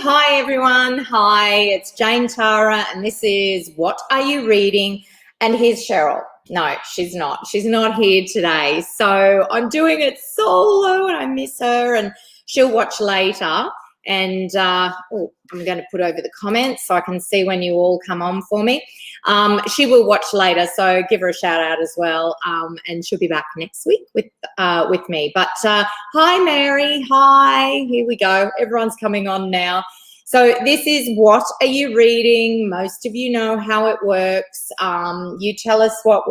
Hi everyone. Hi, it's Jane Tara and this is What Are You Reading? And here's Cheryl. No, she's not. She's not here today. So I'm doing it solo and I miss her and she'll watch later. And I'm going to put over the comments so I can see when you all come on for me. She will watch later, so give her a shout out as well. And she'll be back next week with me. But hi, Mary. Hi. Here we go. Everyone's coming on now. So this is What Are You Reading? Most of you know how it works. You tell us what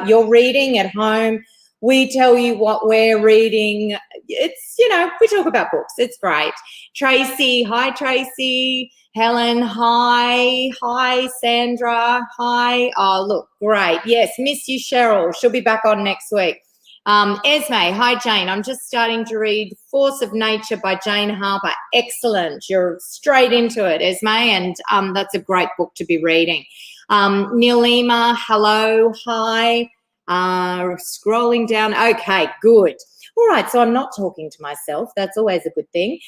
you're reading at home. We tell you what we're reading. It's, we talk about books. It's great. Tracy, hi, Tracy. Helen, hi. Hi, Sandra, hi. Oh, look, great. Yes, miss you, Cheryl. She'll be back on next week. Esme, hi, Jane. I'm just starting to read Force of Nature by Jane Harper. Excellent. You're straight into it, Esme, and that's a great book to be reading. Neilima, hello, hi. Scrolling down. Okay, good. All right, so I'm not talking to myself. That's always a good thing.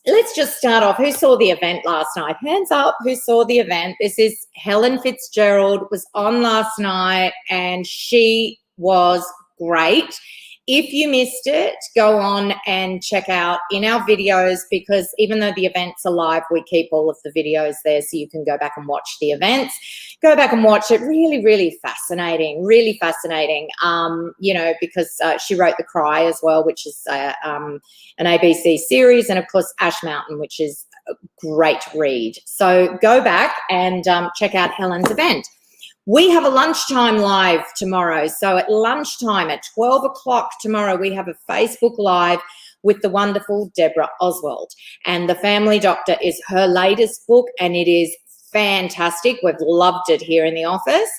Let's just start off. Who saw the event last night? Hands up, who saw the event? This is Helen Fitzgerald, was on last night, and she was great. If you missed it, go on and check out in our videos, because even though the events are live, we keep all of the videos there so you can go back and watch the events. Go back and watch it. Really, really fascinating, because she wrote The Cry as well, which is an ABC series, and, of course, Ash Mountain, which is a great read. So go back and check out Helen's event. We have a lunchtime live tomorrow. So at lunchtime at 12 o'clock tomorrow, we have a Facebook Live with the wonderful Deborah Oswald. And The Family Doctor is her latest book, and it is fantastic. We've loved it here in the office.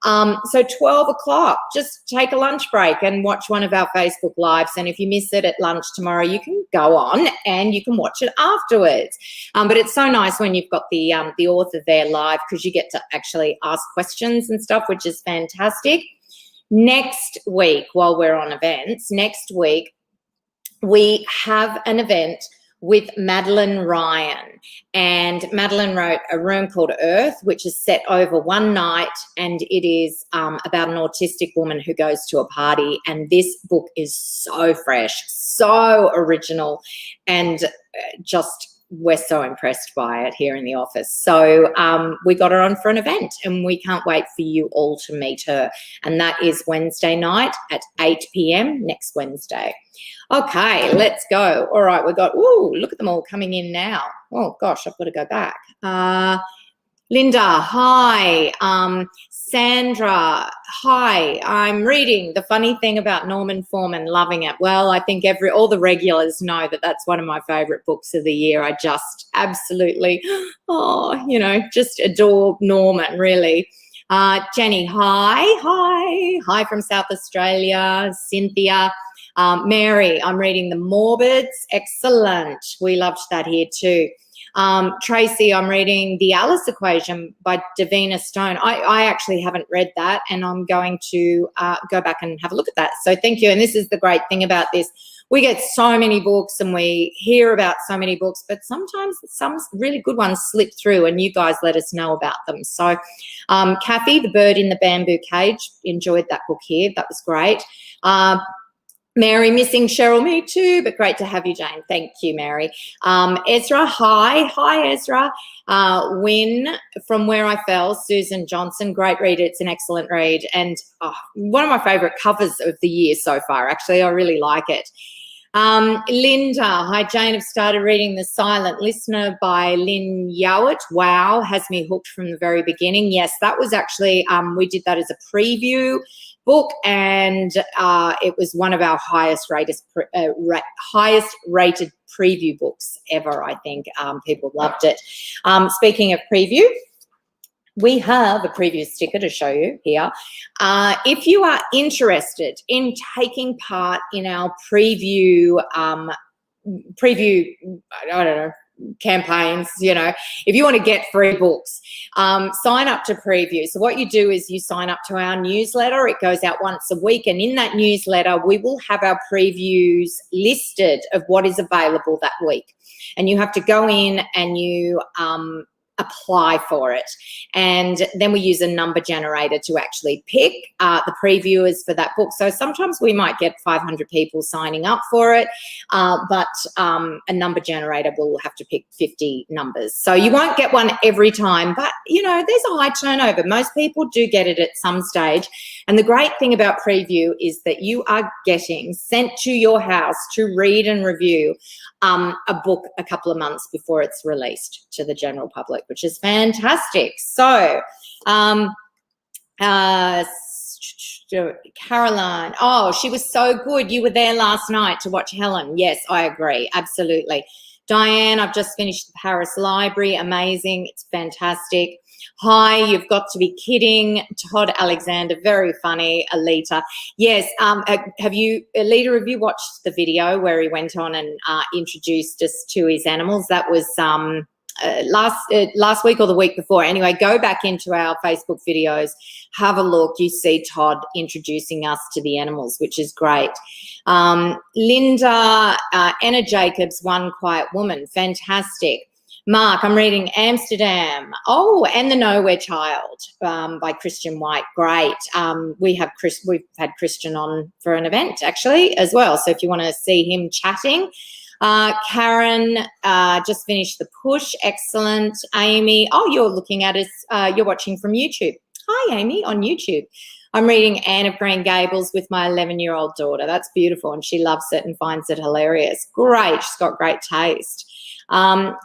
So 12 o'clock, just take a lunch break and watch one of our Facebook Lives. And if you miss it at lunch tomorrow, you can go on and you can watch it afterwards. But it's so nice when you've got the author there live, because you get to actually ask questions and stuff, which is fantastic. Next week, while we're on events, next week we have an event with Madeline Ryan, and Madeline wrote A Room Called Earth, which is set over one night, and it is about an autistic woman who goes to a party, and this book is so fresh, so original, and we're so impressed by it here in the office. So we got her on for an event, and we can't wait for you all to meet her, and that is Wednesday night at 8 p.m. next Wednesday. Okay, let's go. All right, we've got, look at them all coming in now. Oh, gosh, I've got to go back. Linda, hi. Sandra, hi. I'm reading The Funny Thing About Norman Foreman, loving it. Well, I think all the regulars know that that's one of my favourite books of the year. I just absolutely, just adore Norman, really. Jenny, hi from South Australia. Cynthia. Mary, I'm reading The Morbids. Excellent. We loved that here too. Tracy, I'm reading The Alice Equation by Davina Stone. I actually haven't read that, and I'm going to go back and have a look at that. So thank you. And this is the great thing about this. We get so many books and we hear about so many books, but sometimes some really good ones slip through, and you guys let us know about them. So Kathy, The Bird in the Bamboo Cage, enjoyed that book here. That was great. Mary, missing Cheryl, me too, but great to have you, Jane. Thank you, Mary. Ezra, hi, Ezra. Win, From Where I Fell, Susan Johnson, great read. It's an excellent read, and one of my favourite covers of the year so far, actually. I really like it. Linda, hi, Jane. I've started reading The Silent Listener by Lynn Yowitt. Wow, has me hooked from the very beginning. Yes, that was actually, we did that as a preview book, and it was one of our highest rated preview books ever, I think. People loved it. Speaking of preview, we have a preview sticker to show you here. If you are interested in taking part in our preview, campaigns, if you want to get free books, sign up to Preview. So what you do is you sign up to our newsletter. It goes out once a week, and in that newsletter we will have our previews listed of what is available that week, and you have to go in and you apply for it, and then we use a number generator to actually pick the previewers for that book. So sometimes we might get 500 people signing up for it, but a number generator will have to pick 50 numbers. So you won't get one every time, but there's a high turnover. Most people do get it at some stage, and the great thing about Preview is that you are getting sent to your house to read and review a book a couple of months before it's released to the general public, which is fantastic. So Caroline, she was so good. You were there last night to watch Helen. Yes, I agree, absolutely. Diane, I've just finished the Paris Library. Amazing, it's fantastic. Hi, you've got to be kidding. Todd Alexander, very funny. Alita, yes. Have you watched the video where he went on and introduced us to his animals? That was last week or the week before. Anyway, go back into our Facebook videos, have a look. You see Todd introducing us to the animals, which is great. Linda, Anna Jacobs, One Quiet Woman, fantastic. Mark, I'm reading Amsterdam. And The Nowhere Child by Christian White. Great. We've had Christian on for an event actually as well. So if you want to see him chatting. Karen, just finished The Push. Excellent. Amy, you're looking at us. You're watching from YouTube. Hi, Amy, on YouTube. I'm reading Anne of Green Gables with my 11-year-old daughter. That's beautiful, and she loves it and finds it hilarious. Great. She's got great taste.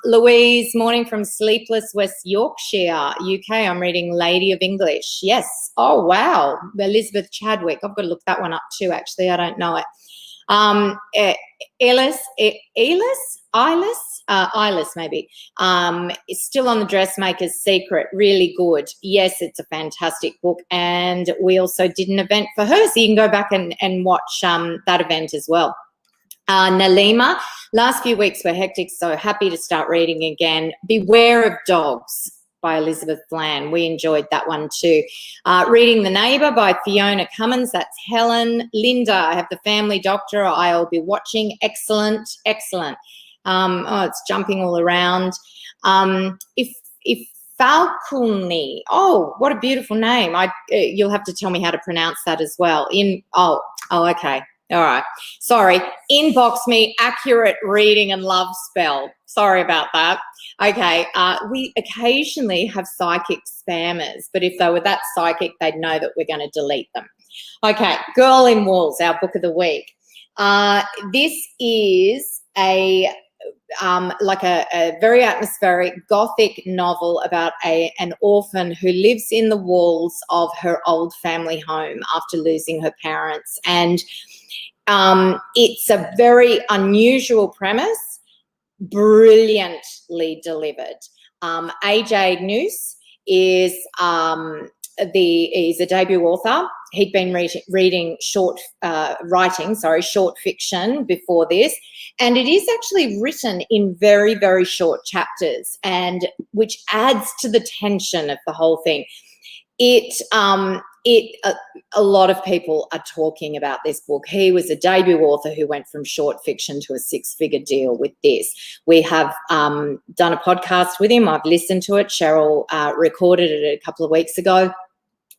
Louise, morning from sleepless West Yorkshire, UK. I'm reading Lady of English. Yes. Oh, wow. Elizabeth Chadwick. I've got to look that one up too, actually. I don't know it. Eyeless maybe. It's still on the Dressmaker's Secret. Really good. Yes, it's a fantastic book. And we also did an event for her, so you can go back and watch that event as well. Nalima, last few weeks were hectic, so happy to start reading again. Beware of Dogs by Elizabeth Bland. We enjoyed that one too. Reading The Neighbour by Fiona Cummins. That's Helen. Linda, I have The Family Doctor. I'll be watching. Excellent, excellent. It's jumping all around. If Falcone. What a beautiful name. You'll have to tell me how to pronounce that as well. Okay. All right. Sorry. Inbox me accurate reading and love spell. Sorry about that. Okay. We occasionally have psychic spammers, but if they were that psychic, they'd know that we're going to delete them. Okay. Girl in Walls, our book of the week. This is a very atmospheric gothic novel about an orphan who lives in the walls of her old family home after losing her parents. And it's a very unusual premise, brilliantly delivered. AJ Noose is a debut author. He'd been writing short fiction before this, and it is actually written in very, very short chapters, and which adds to the tension of the whole thing. A lot of people are talking about this book. He was a debut author who went from short fiction to a six-figure deal with this. We have done a podcast with him. I've listened to it. Cheryl recorded it a couple of weeks ago.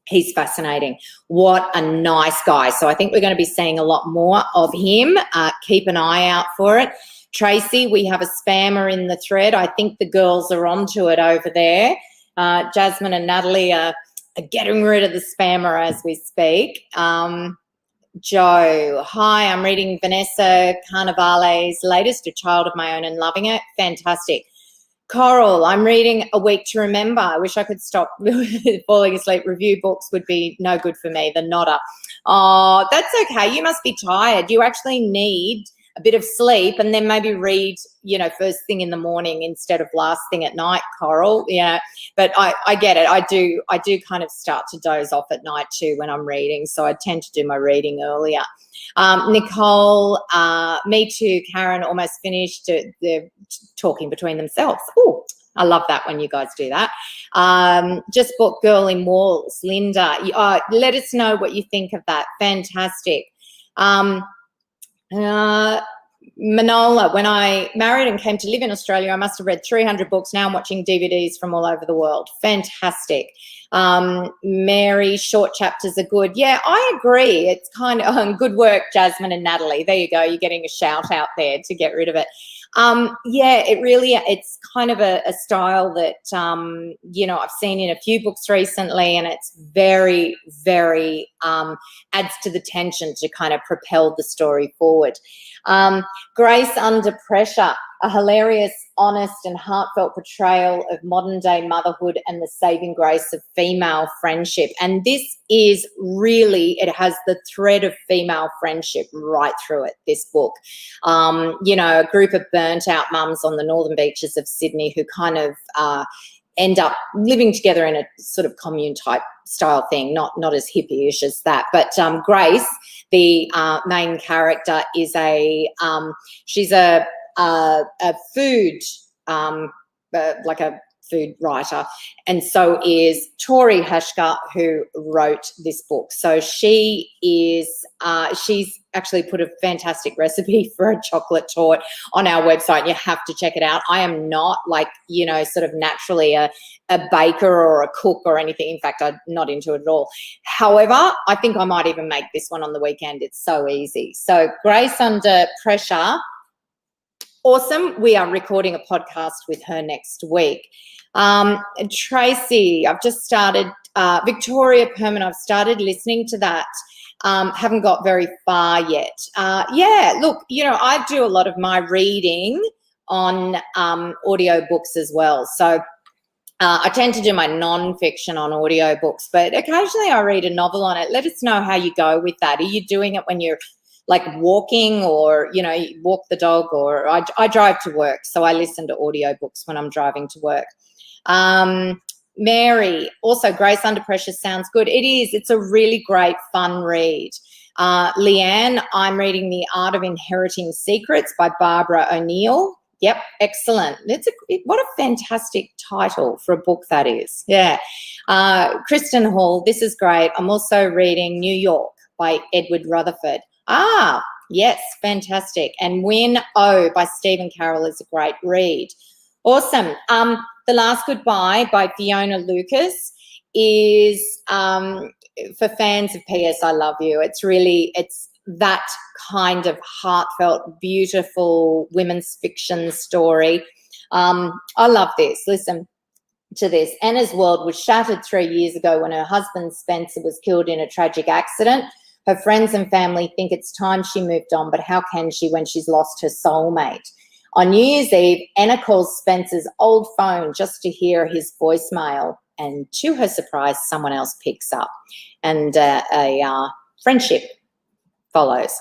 He's fascinating. What a nice guy. So I think we're going to be seeing a lot more of him. Keep an eye out for it. Tracy, we have a spammer in the thread. I think the girls are onto it over there. Jasmine and Natalie are getting rid of the spammer as we speak. Joe, hi, I'm reading Vanessa Carnivale's latest, A Child of My Own, and loving it. Fantastic. Coral, I'm reading A Week to Remember. I wish I could stop falling asleep. Review books would be no good for me. The Nodder. Oh, that's okay. You must be tired. You actually need a bit of sleep, and then maybe read, you know, first thing in the morning instead of last thing at night, Coral. Yeah, but I get it. I do kind of start to doze off at night too when I'm reading, so I tend to do my reading earlier. Nicole, me too. Karen, almost finished. They're talking between themselves. Oh, I love that when you guys do that. Just bought Girl in Walls. Linda, let us know what you think of that. Fantastic. Manola, when I married and came to live in Australia, I must have read 300 books. Now I'm watching DVDs from all over the world. Fantastic. Mary, short chapters are good. Yeah, I agree. It's kind of good work, Jasmine and Natalie. There you go. You're getting a shout out there to get rid of it. Yeah, it's kind of a style that, you know, I've seen in a few books recently, and it's very, very adds to the tension to kind of propel the story forward. Grace Under Pressure, a hilarious, honest and heartfelt portrayal of modern day motherhood and the saving grace of female friendship. And this is really, it has the thread of female friendship right through it, this book. You know, a group of burnt out mums on the northern beaches of Sydney who kind of end up living together in a sort of commune type style thing, not as hippie-ish as that. But Grace, the main character, is she's a food, like a food writer, and so is Tori Hashka, who wrote this book. So she is, she's actually put a fantastic recipe for a chocolate torte on our website. You have to check it out. I am not, like, you know, sort of naturally a baker or a cook or anything. In fact, I'm not into it at all. However, I think I might even make this one on the weekend. It's so easy. So Grace Under Pressure, awesome. We are recording a podcast with her next week. Tracy, I've just started, Victoria Perman, I've started listening to that. Haven't got very far yet. Yeah, look, you know, I do a lot of my reading on audio books as well. So I tend to do my non-fiction on audiobooks, but occasionally I read a novel on it. Let us know how you go with that. Are you doing it when you're like walking, or, you know, you walk the dog? Or I drive to work, so I listen to audiobooks when I'm driving to work. Mary, also Grace Under Pressure sounds good. It is. It's a really great, fun read. Leanne, I'm reading The Art of Inheriting Secrets by Barbara O'Neill. Yep, excellent. What a fantastic title for a book that is. Yeah. Kristen Hall, this is great. I'm also reading New York by Edward Rutherford. Ah, yes, fantastic. And Win O by Stephen Carroll is a great read. Awesome. The Last Goodbye by Fiona Lucas is for fans of P.S. I Love You. It's that kind of heartfelt, beautiful women's fiction story. I love this. Listen to this. Anna's world was shattered 3 years ago when her husband Spencer was killed in a tragic accident. Her friends and family think it's time she moved on, but how can she when she's lost her soulmate? On New Year's Eve, Anna calls Spencer's old phone just to hear his voicemail, and to her surprise, someone else picks up, and a friendship follows.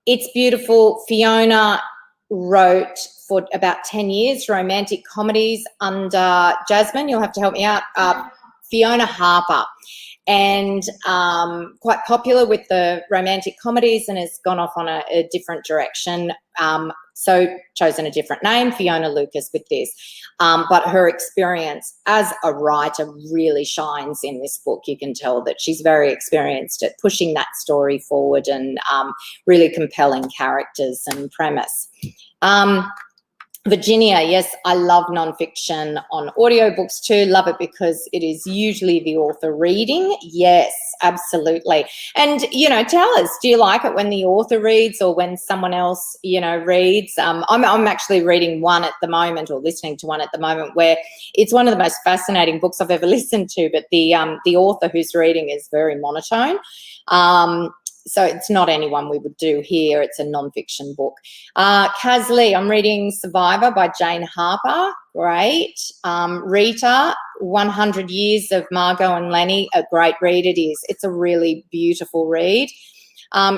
It's beautiful. Fiona wrote for about 10 years romantic comedies under Jasmine. You'll have to help me out. Fiona Harper. And quite popular with the romantic comedies, and has gone off on a different direction. So chosen a different name, Fiona Lucas, with this. But her experience as a writer really shines in this book. You can tell that she's very experienced at pushing that story forward, and really compelling characters and premise. Virginia, yes, I love nonfiction on audiobooks too. Love it because it is usually the author reading. Yes, absolutely. And, you know, tell us, do you like it when the author reads or when someone else, you know, reads? I'm actually reading one at the moment, or listening to one at the moment, where it's one of the most fascinating books I've ever listened to, but the author who's reading is very monotone. So it's not anyone we would do here. It's a nonfiction book. Kaz Lee, I'm reading Survivor by Jane Harper. Great. Rita, 100 Years of Margot and Lenny, a great read it is. It's a really beautiful read.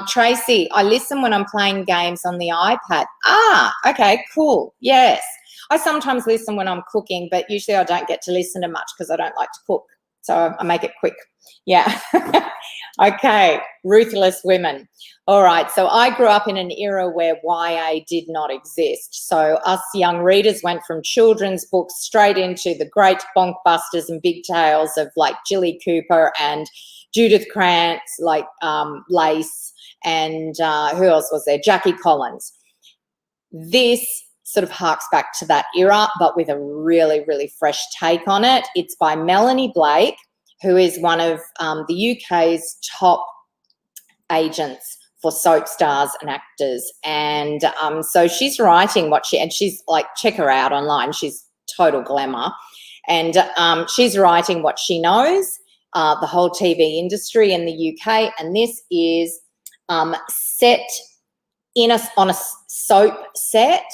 Tracy, I listen when I'm playing games on the iPad. Ah, okay, cool. Yes. I sometimes listen when I'm cooking, but usually I don't get to listen to much because I don't like to cook. So I make it quick. Yeah. Okay, Ruthless Women. All right, so I grew up in an era where YA did not exist. So us young readers went from children's books straight into the great bonkbusters and big tales of like Jilly Cooper and Judith Krantz, like Lace, and who else was there? Jackie Collins. This sort of harks back to that era, but with a really, really fresh take on it. It's by Melanie Blake, who is one of the UK's top agents for soap stars and actors. And so she's writing and she's like, check her out online. She's total glamour. And she's writing what she knows, the whole TV industry in the UK. And this is set on a soap set,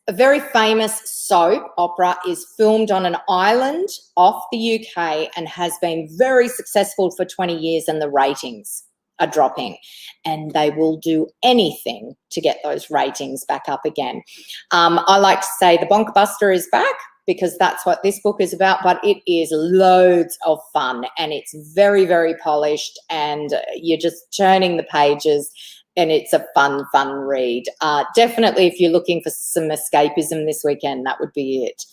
a very famous soap opera is filmed on an island off the UK and has been very successful for 20 years, and the ratings are dropping, and they will do anything to get those ratings back up again. I like to say the Bonkbuster is back, because that's what this book is about, but it is loads of fun, and it's very, very polished, and you're just turning the pages, and it's a fun, fun read. Definitely if you're looking for some escapism this weekend, that would be it.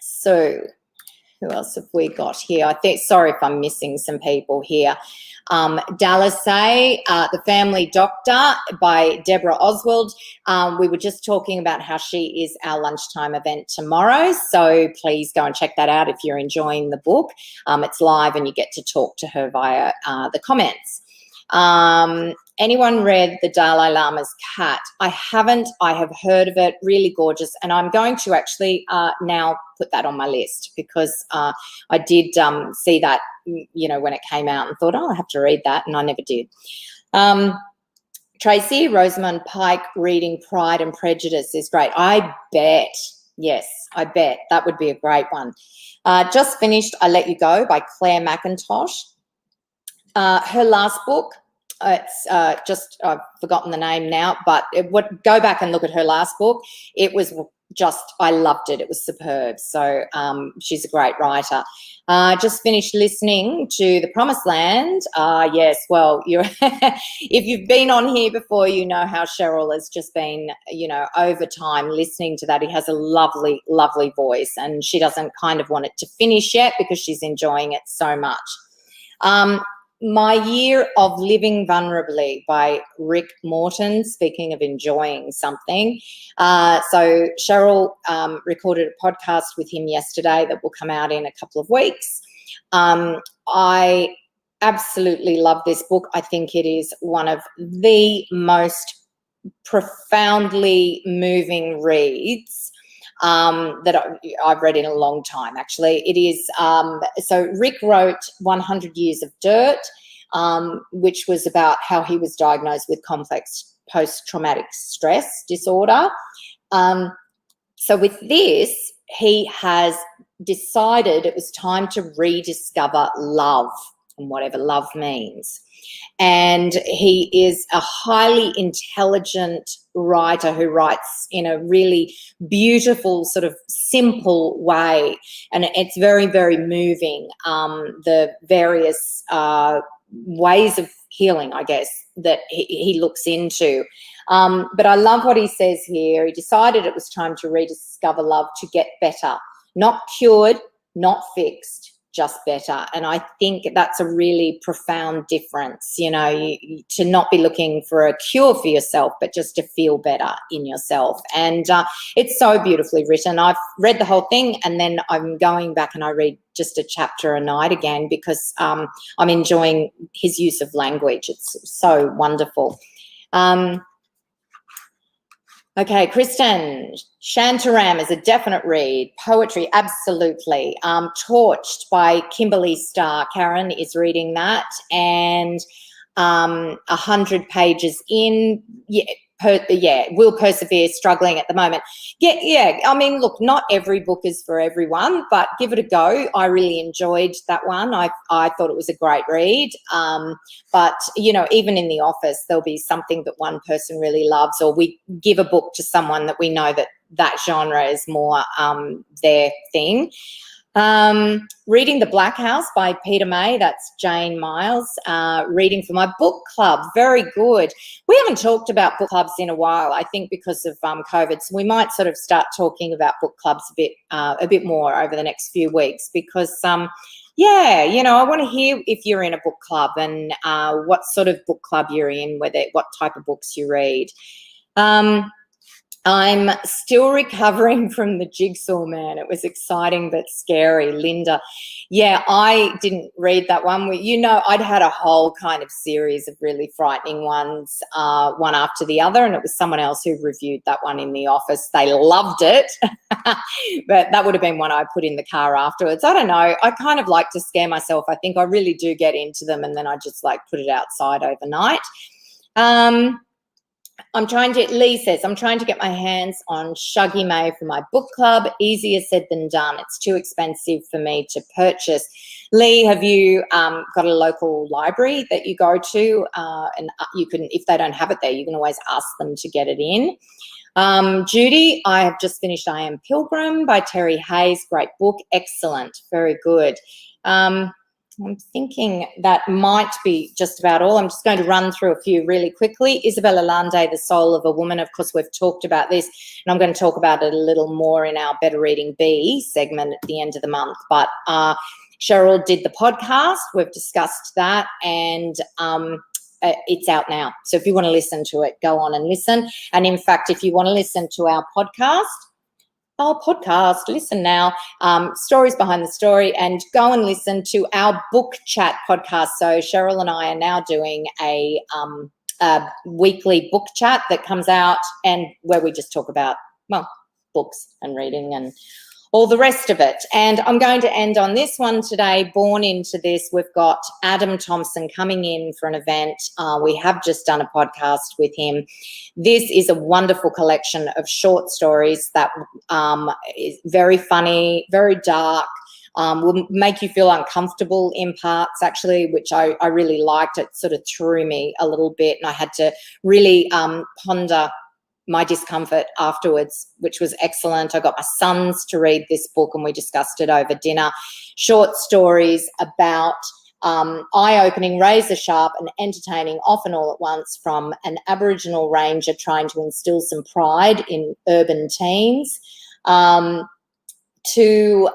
So who else have we got here? Sorry if I'm missing some people here. Dallasay, The Family Doctor by Deborah Oswald. We were just talking about how she is our lunchtime event tomorrow, so please go and check that out if you're enjoying the book. It's live and you get to talk to her via the comments. Anyone read The Dalai Lama's Cat? I haven't. I have heard of it. Really gorgeous, and I'm going to actually now put that on my list, because I did see that, when it came out, and thought, oh, I have to read that, and I never did. Tracy, Rosamund Pike reading Pride and Prejudice is great. I bet. Yes, I bet that would be a great one. Just finished I Let You Go by Claire McIntosh. Her last book, it's I've forgotten the name now, but go back and look at her last book. It was I loved it. It was superb. So she's a great writer. Just finished listening to The Promised Land. Yes, well, if you've been on here before, you know how Cheryl has just been, over time listening to that. He has a lovely, lovely voice, and she doesn't kind of want it to finish yet because she's enjoying it so much. My Year of Living Vulnerably by Rick Morton, speaking of enjoying something. So Cheryl recorded a podcast with him yesterday that will come out in a couple of weeks. I absolutely love this book. I think it is one of the most profoundly moving reads that I've read in a long time, actually. It is, so Rick wrote 100 Years of Dirt, which was about how he was diagnosed with complex post-traumatic stress disorder. So with this, he has decided it was time to rediscover love, and whatever love means. And he is a highly intelligent writer who writes in a really beautiful, sort of simple way. And it's very, very moving, the various ways of healing, I guess, that he looks into. But I love what he says here. He decided it was time to rediscover love, to get better, not cured, not fixed, just better. And I think that's a really profound difference, to not be looking for a cure for yourself, but just to feel better in yourself. And it's so beautifully written. I've read the whole thing, and then I'm going back and I read just a chapter a night again, because I'm enjoying his use of language. It's so wonderful. Okay, Kristen, Shantaram is a definite read. Poetry, absolutely. Torched by Kimberly Starr. Karen is reading that, and 100 pages in. Yeah, will persevere, struggling at the moment. Yeah. I mean, look, not every book is for everyone, but give it a go. I really enjoyed that one. I thought it was a great read. But, you know, even in the office, there'll be something that one person really loves, or we give a book to someone that we know that genre is more their thing. Reading The Black House by Peter May, that's Jane Miles, reading for my book club, very good. We haven't talked about book clubs in a while, I think because of COVID, so we might sort of start talking about book clubs a bit more over the next few weeks, because yeah, you know, I want to hear if you're in a book club and what sort of book club you're in, what type of books you read. I'm still recovering from The Jigsaw Man. It was exciting but scary. Linda. Yeah, I didn't read that one. You know, I'd had a whole kind of series of really frightening ones, one after the other, and it was someone else who reviewed that one in the office. They loved it, but that would have been one I put in the car afterwards. I don't know. I kind of like to scare myself. I think I really do get into them, and then I just like put it outside overnight. Lee says, I'm trying to get my hands on Shuggy May for my book club. Easier said than done. It's too expensive for me to purchase. Lee, have you got a local library that you go to? And you can, if they don't have it there, you can always ask them to get it in. Judy, I have just finished I Am Pilgrim by Terry Hayes. Great book. Excellent. Very good. I'm thinking that might be just about all. I'm just going to run through a few really quickly. Isabella Landay, The Soul of a Woman. Of course, we've talked about this, and I'm going to talk about it a little more in our Better Reading B segment at the end of the month. But Cheryl did the podcast. We've discussed that, and it's out now. So if you want to listen to it, go on and listen. And in fact, if you want to listen to our podcast, listen now, Stories Behind the Story, and go and listen to our book chat podcast. So Cheryl and I are now doing a weekly book chat that comes out, and where we just talk about, well, books and reading and all the rest of it. And I'm going to end on this one today. Born into this, we've got Adam Thompson coming in for an event. We have just done a podcast with him. This is a wonderful collection of short stories that is very funny, very dark, will make you feel uncomfortable in parts, actually, which I really liked. It sort of threw me a little bit, and I had to really ponder my discomfort afterwards, which was excellent. I got my sons to read this book, and we discussed it over dinner. Short stories about eye-opening, razor-sharp and entertaining, often all at once, from an Aboriginal ranger trying to instill some pride in urban teens, to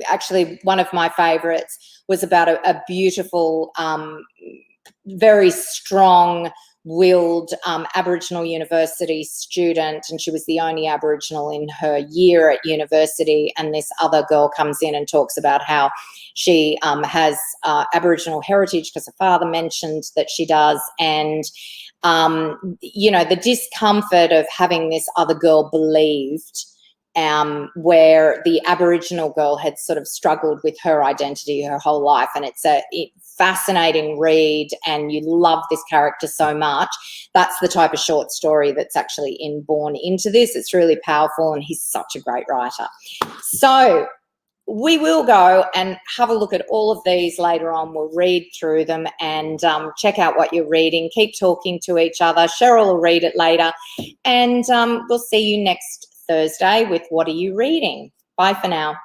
actually one of my favourites was about a beautiful, very strong-willed Aboriginal university student, and she was the only Aboriginal in her year at university, and this other girl comes in and talks about how she has Aboriginal heritage because her father mentioned that she does, and you know, the discomfort of having this other girl believed, where the Aboriginal girl had sort of struggled with her identity her whole life. And it's a fascinating read, and you love this character so much. That's the type of short story that's actually born into this. It's really powerful, and he's such a great writer. So we will go and have a look at all of these later on. We'll read through them and check out what you're reading. Keep talking to each other. Cheryl will read it later, and we'll see you next Thursday with What Are You Reading? Bye for now.